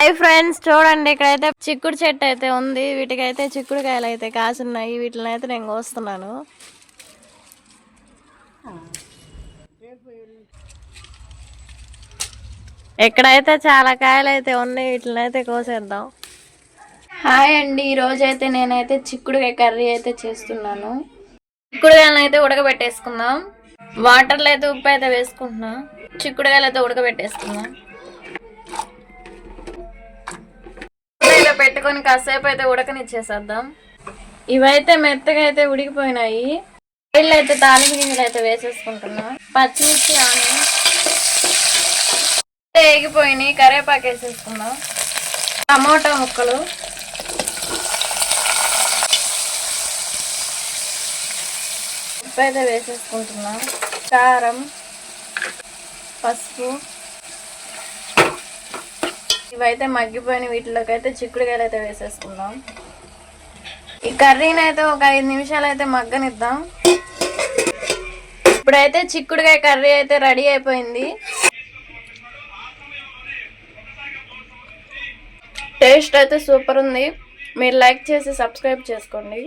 Hi friends, చూడండి ఇక్కడైతే చిక్కుడు చెట్టు అయితే ఉంది. వీటికైతే చిక్కుడుకాయలు అయితే కాసున్నాయి. వీటిని అయితే నేను కోస్తున్నాను. ఇక్కడైతే చాలా కాయలు అయితే ఉన్నాయి. వీటిని అయితే కోసేద్దాం. హాయ్ అండి, ఈరోజు అయితే నేనైతే చిక్కుడుకాయ కర్రీ అయితే చేస్తున్నాను. చిక్కుడుకాయలను అయితే ఉడకబెట్టేసుకుందాం. వాటర్లో అయితే ఉప్పు అయితే వేసుకుంటున్నా. చిక్కుడుకాయలు అయితే ఉడకబెట్టేసుకుందాం. పెట్టుకొని కాసేపు అయితే ఉడకనిచ్చేసేద్దాం. ఇవైతే మెత్తగా అయితే ఉడికిపోయినాయి. ఆయిల్ అయితే తాలింపు గింజలు అయితే వేసేసుకుంటున్నా. పచ్చిమిర్చి ఆనియన్ వేగిపోయినాయి. కరివేపాకు వేసేసుకుందాం. టమోటా ముక్కలు, ఉప్పు అయితే వేసేసుకుంటున్నా. కారం, పసుపు. ఇవైతే మగ్గిపోయిన వీటిలోకి అయితే చిక్కుడుకాయలు అయితే వేసేసుకుందాం. ఈ కర్రీని అయితే ఒక 5 నిమిషాలు అయితే మగ్గనిద్దాం. ఇప్పుడైతే చిక్కుడుకాయ కర్రీ అయితే రెడీ అయిపోయింది. టేస్ట్ అయితే సూపర్ ఉంది. మీరు లైక్ చేసి సబ్స్క్రైబ్ చేసుకోండి.